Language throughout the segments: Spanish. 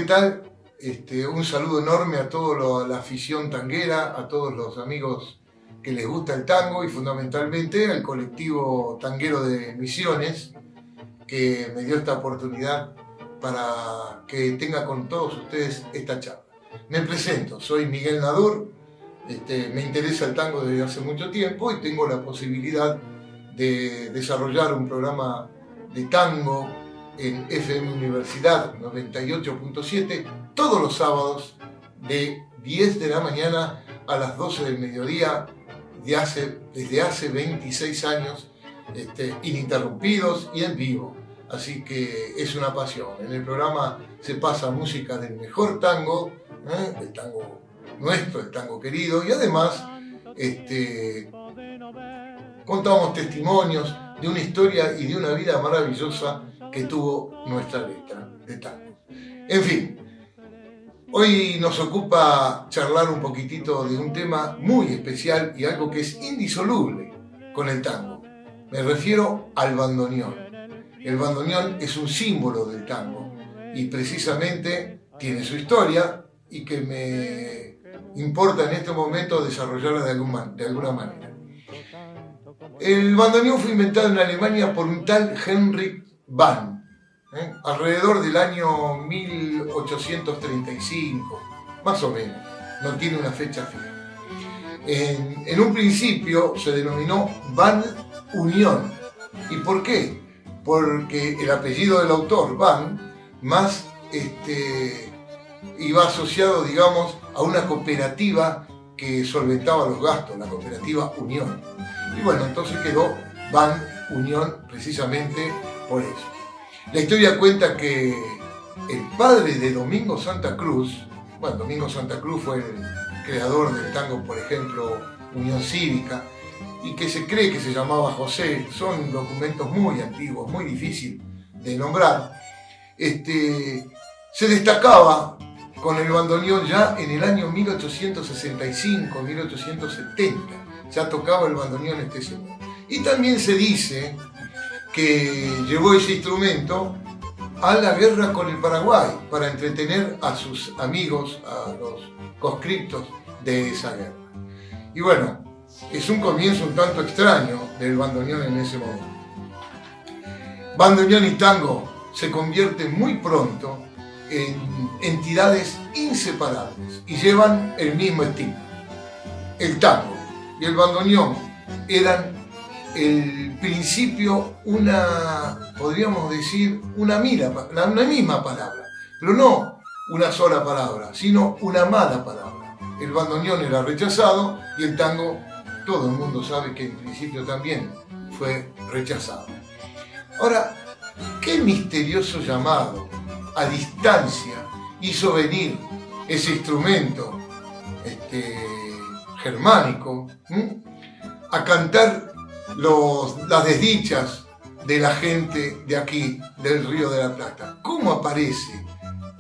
¿qué tal? Un saludo enorme a toda la afición tanguera, a todos los amigos que les gusta el tango y fundamentalmente al colectivo tanguero de Misiones que me dio esta oportunidad para que tenga con todos ustedes esta charla. Me presento, soy Miguel Nadur, me interesa el tango desde hace mucho tiempo y tengo la posibilidad de desarrollar un programa de tango en FM Universidad 98.7 todos los sábados de 10 de la mañana a las 12 del mediodía desde hace 26 años ininterrumpidos y en vivo. Así que es una pasión. En el programa se pasa música del mejor tango, el tango nuestro, el tango querido, y además contamos testimonios de una historia y de una vida maravillosa que tuvo nuestra letra de tango. En fin, hoy nos ocupa charlar un poquitito de un tema muy especial y algo que es indisoluble con el tango. Me refiero al bandoneón. El bandoneón es un símbolo del tango y precisamente tiene su historia y que me importa en este momento desarrollarla de alguna manera. El bandoneón fue inventado en Alemania por un tal Heinrich Bahn, alrededor del año 1835, más o menos, no tiene una fecha fija. En un principio se denominó Bahn-Union. ¿Y por qué? Porque el apellido del autor, Bahn, más iba asociado, digamos, a una cooperativa que solventaba los gastos, la cooperativa Unión. Y bueno, entonces quedó Bahn-Union precisamente por eso. La historia cuenta que el padre de Domingo Santa Cruz, bueno, Domingo Santa Cruz fue el creador del tango, por ejemplo, Unión Cívica, y que se cree que se llamaba José, son documentos muy antiguos, muy difíciles de nombrar, se destacaba con el bandoneón ya en el año 1865, 1870, ya tocaba el bandoneón este señor. Y también se dice que llevó ese instrumento a la guerra con el Paraguay para entretener a sus amigos, a los conscriptos de esa guerra. Y bueno, es un comienzo un tanto extraño del bandoneón en ese momento. Bandoneón y tango se convierten muy pronto en entidades inseparables y llevan el mismo estilo. El tango y el bandoneón eran el principio podríamos decir, una misma palabra, pero no una sola palabra, sino una mala palabra. El bandoneón era rechazado y el tango, todo el mundo sabe que en principio también fue rechazado. Ahora, ¿qué misterioso llamado a distancia hizo venir ese instrumento germánico a cantar las desdichas de la gente de aquí, del Río de la Plata? ¿Cómo aparece?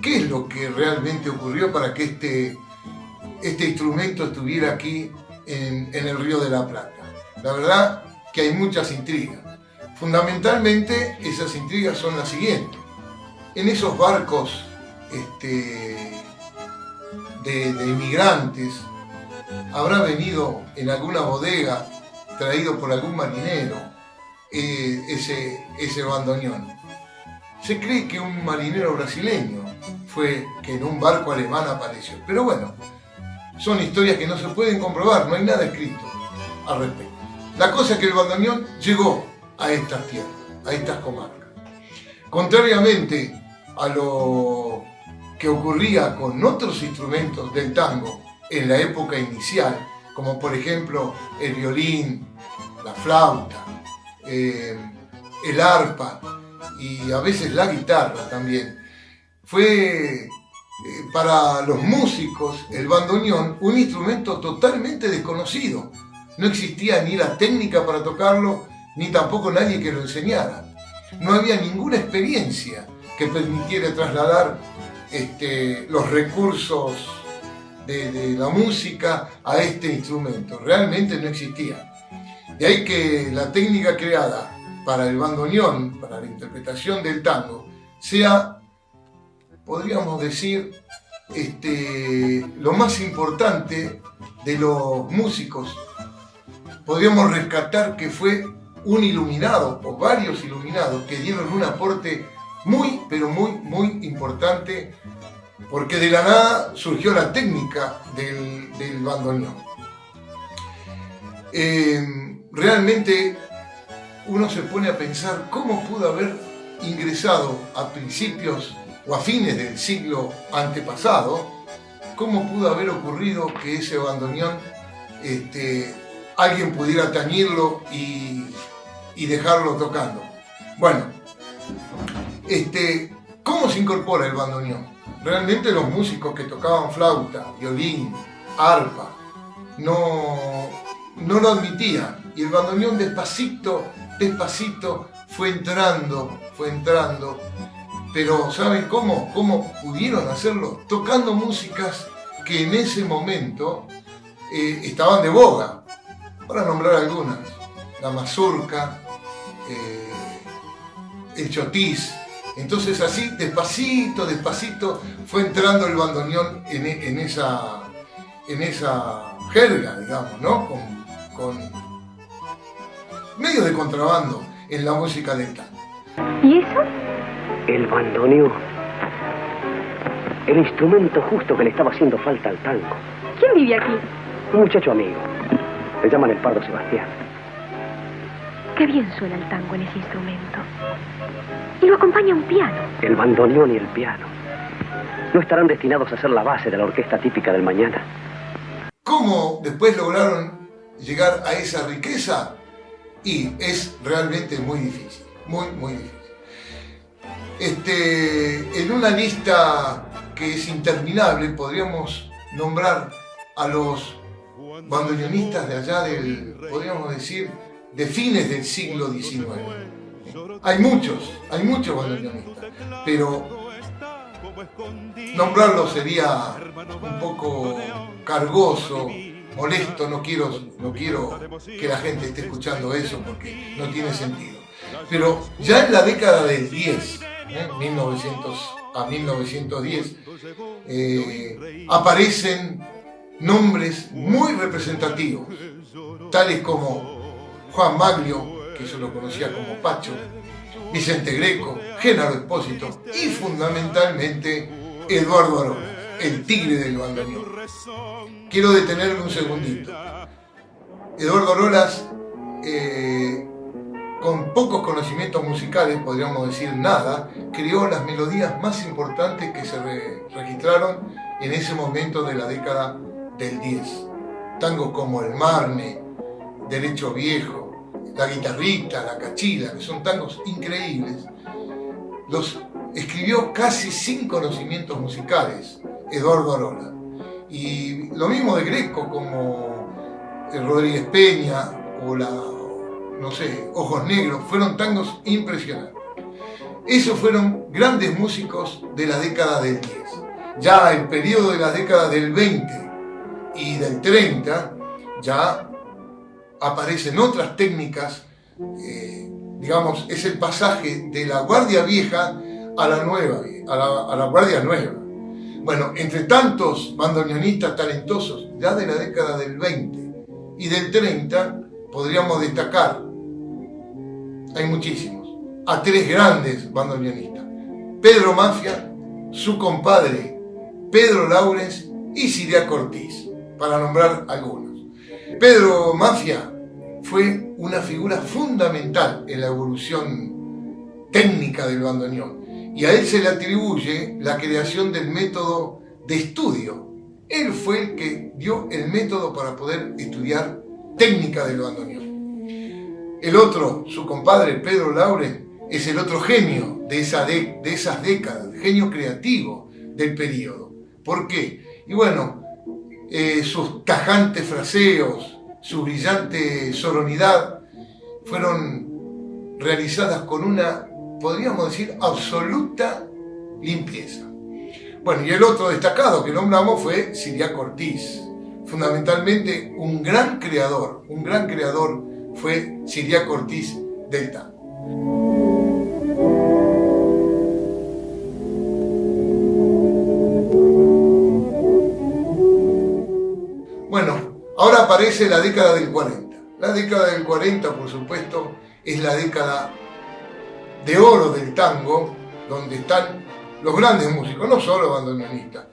¿Qué es lo que realmente ocurrió para que este instrumento estuviera aquí en el Río de la Plata? La verdad que hay muchas intrigas. Fundamentalmente esas intrigas son las siguientes. En esos barcos de inmigrantes habrá venido en alguna bodega traído por algún marinero ese bandoneón. Se cree que un marinero brasileño fue que en un barco alemán apareció. Pero bueno, son historias que no se pueden comprobar, no hay nada escrito al respecto. La cosa es que el bandoneón llegó a estas tierras, a estas comarcas. Contrariamente a lo que ocurría con otros instrumentos del tango en la época inicial, como por ejemplo el violín, la flauta, el arpa y a veces la guitarra también, fue para los músicos el bandoneón un instrumento totalmente desconocido. No existía ni la técnica para tocarlo, ni tampoco nadie que lo enseñara. No había ninguna experiencia que permitiera trasladar los recursos de la música a este instrumento. Realmente no existía. De ahí que la técnica creada para el bandoneón, para la interpretación del tango, sea podríamos decir, lo más importante de los músicos. Podríamos rescatar que fue un iluminado o varios iluminados que dieron un aporte muy, pero muy, muy importante, porque de la nada surgió la técnica del bandoneón. Realmente uno se pone a pensar cómo pudo haber ingresado a principios o a fines del siglo antepasado, cómo pudo haber ocurrido que ese bandoneón alguien pudiera tañirlo y dejarlo tocando. Bueno, ¿cómo se incorpora el bandoneón? Realmente los músicos que tocaban flauta, violín, arpa, no lo admitían, y el bandoneón despacito fue entrando, pero ¿saben cómo? ¿Cómo pudieron hacerlo? Tocando músicas que en ese momento estaban de boga, para nombrar algunas: la mazurca, el chotis. Entonces así, despacito, fue entrando el bandoneón en esa jerga, digamos, ¿no? Con medio de contrabando en la música del tango. ¿Y eso? El bandoneón. El instrumento justo que le estaba haciendo falta al tango. ¿Quién vive aquí? Un muchacho amigo. Le llaman el Pardo Sebastián. Qué bien suena el tango en ese instrumento. Y lo acompaña un piano. El bandoneón y el piano no estarán destinados a ser la base de la orquesta típica del mañana. ¿Cómo después lograron llegar a esa riqueza? Y es realmente muy difícil, muy difícil. En una lista que es interminable podríamos nombrar a los bandoneonistas de allá podríamos decir, de fines del siglo XIX. Hay muchos bandoneonistas, pero nombrarlos sería un poco cargoso, molesto. No quiero que la gente esté escuchando eso porque no tiene sentido. Pero ya en la década del 10, 1900 a 1910, aparecen nombres muy representativos, tales como Juan Maglio, que yo lo conocía como Pacho, Vicente Greco, Genaro Espósito y fundamentalmente Eduardo Arolas, el tigre del bandoneón. Quiero detenerme un segundito. Eduardo Arolas, con pocos conocimientos musicales, podríamos decir nada, creó las melodías más importantes que se registraron en ese momento de la década del 10. Tangos como El Marne, Derecho Viejo, La Guitarrita, La Cachila, que son tangos increíbles, los escribió casi sin conocimientos musicales Eduardo Arolas. Y lo mismo de Greco, como Rodríguez Peña o Ojos Negros, fueron tangos impresionantes. Esos fueron grandes músicos de la década del 10. Ya el periodo de las décadas del 20 y del 30, ya aparecen otras técnicas, digamos, es el pasaje de la guardia vieja a la nueva, a la guardia nueva. Bueno, entre tantos bandoneonistas talentosos ya de la década del 20 y del 30, podríamos destacar, hay muchísimos, a tres grandes bandoneonistas: Pedro Mafia, su compadre Pedro Laurens y Ciriaco Ortiz, para nombrar algunos. Pedro Mafia fue una figura fundamental en la evolución técnica del bandoneón, y a él se le atribuye la creación del método de estudio. Él fue el que dio el método para poder estudiar técnica del bandoneón. El otro, su compadre Pedro Laurens, es el otro genio de esas décadas, genio creativo del periodo. ¿Por qué? Y bueno, sus tajantes fraseos, su brillante sonoridad fueron realizadas con una, podríamos decir, absoluta limpieza. Bueno, y el otro destacado que nombramos fue Ciriaco Ortiz. Fundamentalmente un gran creador fue Ciriaco Ortiz del tango. aparece la década del 40. La década del 40, por supuesto, es la década de oro del tango, donde están los grandes músicos, no solo bandoneonistas.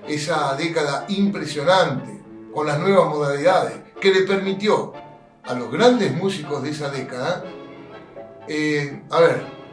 Esa década impresionante, con las nuevas modalidades, que le permitió a los grandes músicos de esa década,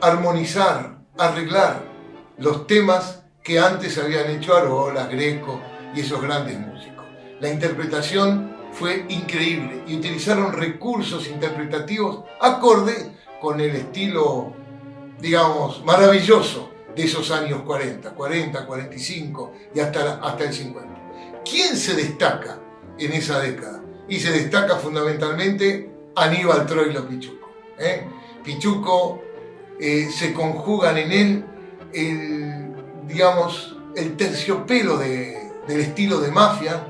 armonizar, arreglar los temas que antes habían hecho Arola, Greco y esos grandes músicos. La interpretación fue increíble y utilizaron recursos interpretativos acorde con el estilo, digamos, maravilloso de esos años 40, 45 y hasta el 50. ¿Quién se destaca en esa década? Y se destaca fundamentalmente Aníbal Troilo Pichuco. Pichuco, se conjugan en él el terciopelo del estilo de Mafia,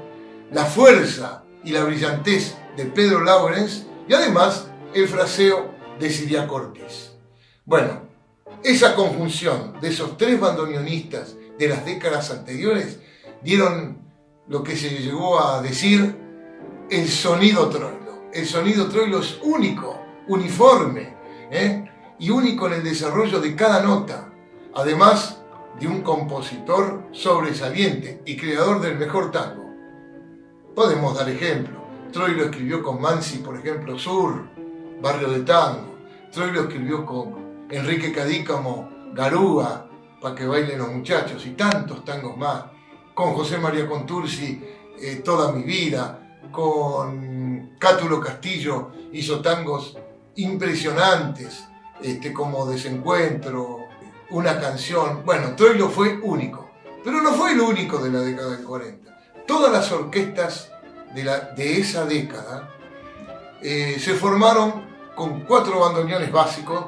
la fuerza y la brillantez de Pedro Lawrence y además el fraseo de Siriaco Ortiz. Bueno, esa conjunción de esos tres bandoneonistas de las décadas anteriores dieron lo que se llegó a decir el sonido Troilo. El sonido Troilo es único, uniforme, y único en el desarrollo de cada nota, además de un compositor sobresaliente y creador del mejor tango. Podemos dar ejemplo. Troilo escribió con Mansi, por ejemplo, Sur, Barrio de Tango. Troilo escribió con Enrique Cadícamo, Garúa, Pa' que bailen los muchachos, y tantos tangos más. Con José María Contursi, Toda mi vida. Con Cátulo Castillo hizo tangos impresionantes, como Desencuentro, Una canción. Bueno, Troilo fue único, pero no fue el único de la década del 40. Todas las orquestas de esa década se formaron con 4 bandoneones básicos,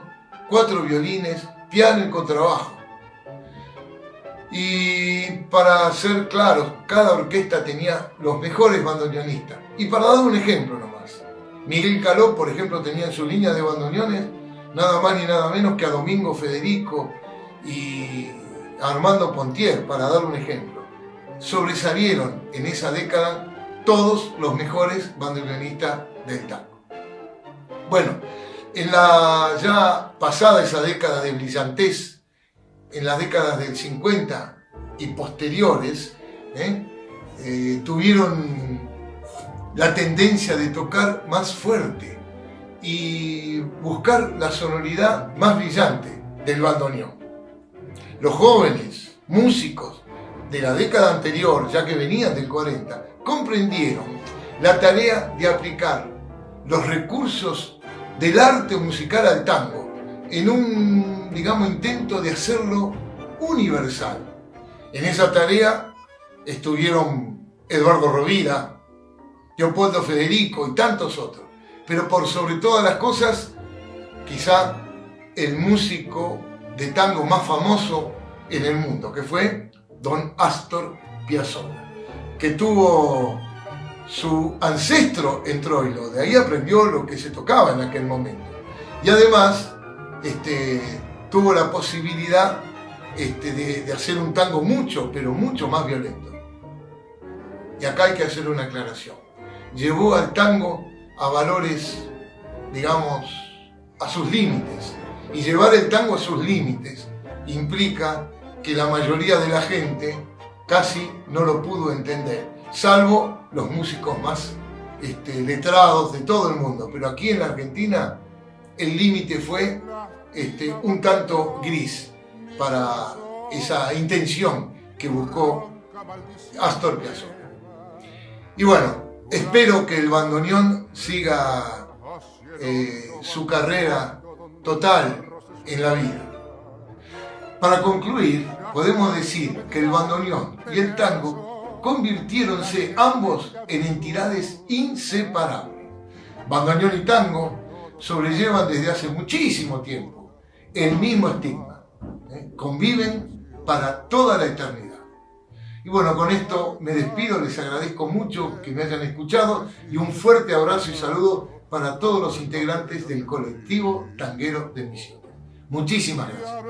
4 violines, piano y contrabajo. Y para ser claros, cada orquesta tenía los mejores bandoneonistas. Y para dar un ejemplo nomás, Miguel Caló, por ejemplo, tenía en su línea de bandoneones nada más ni nada menos que a Domingo Federico y a Armando Pontier, para dar un ejemplo. Sobresalieron en esa década todos los mejores bandoneonistas del tango. Bueno, en la ya pasada esa década de brillantez, en las décadas del 50 y posteriores, tuvieron la tendencia de tocar más fuerte y buscar la sonoridad más brillante del bandoneón. Los jóvenes músicos de la década anterior, ya que venían del 40, comprendieron la tarea de aplicar los recursos del arte musical al tango en un, intento de hacerlo universal. En esa tarea estuvieron Eduardo Rovira, Leopoldo Federico y tantos otros. Pero por sobre todas las cosas, quizá el músico de tango más famoso en el mundo, que fue don Astor Piazzolla, que tuvo su ancestro en Troilo, de ahí aprendió lo que se tocaba en aquel momento. Y además tuvo la posibilidad de hacer un tango pero mucho más violento. Y acá hay que hacer una aclaración. Llevó al tango a valores, a sus límites. Y llevar el tango a sus límites implica que la mayoría de la gente casi no lo pudo entender, salvo los músicos más letrados de todo el mundo. Pero aquí en la Argentina el límite fue un tanto gris para esa intención que buscó Astor Piazzolla. Y bueno, espero que el bandoneón siga su carrera total en la vida. Para concluir, podemos decir que el bandoneón y el tango convirtiéronse ambos en entidades inseparables. Bandoneón y tango sobrellevan desde hace muchísimo tiempo el mismo estigma. Conviven para toda la eternidad. Y bueno, con esto me despido, les agradezco mucho que me hayan escuchado y un fuerte abrazo y saludo para todos los integrantes del colectivo tanguero de Misiones. Muchísimas gracias.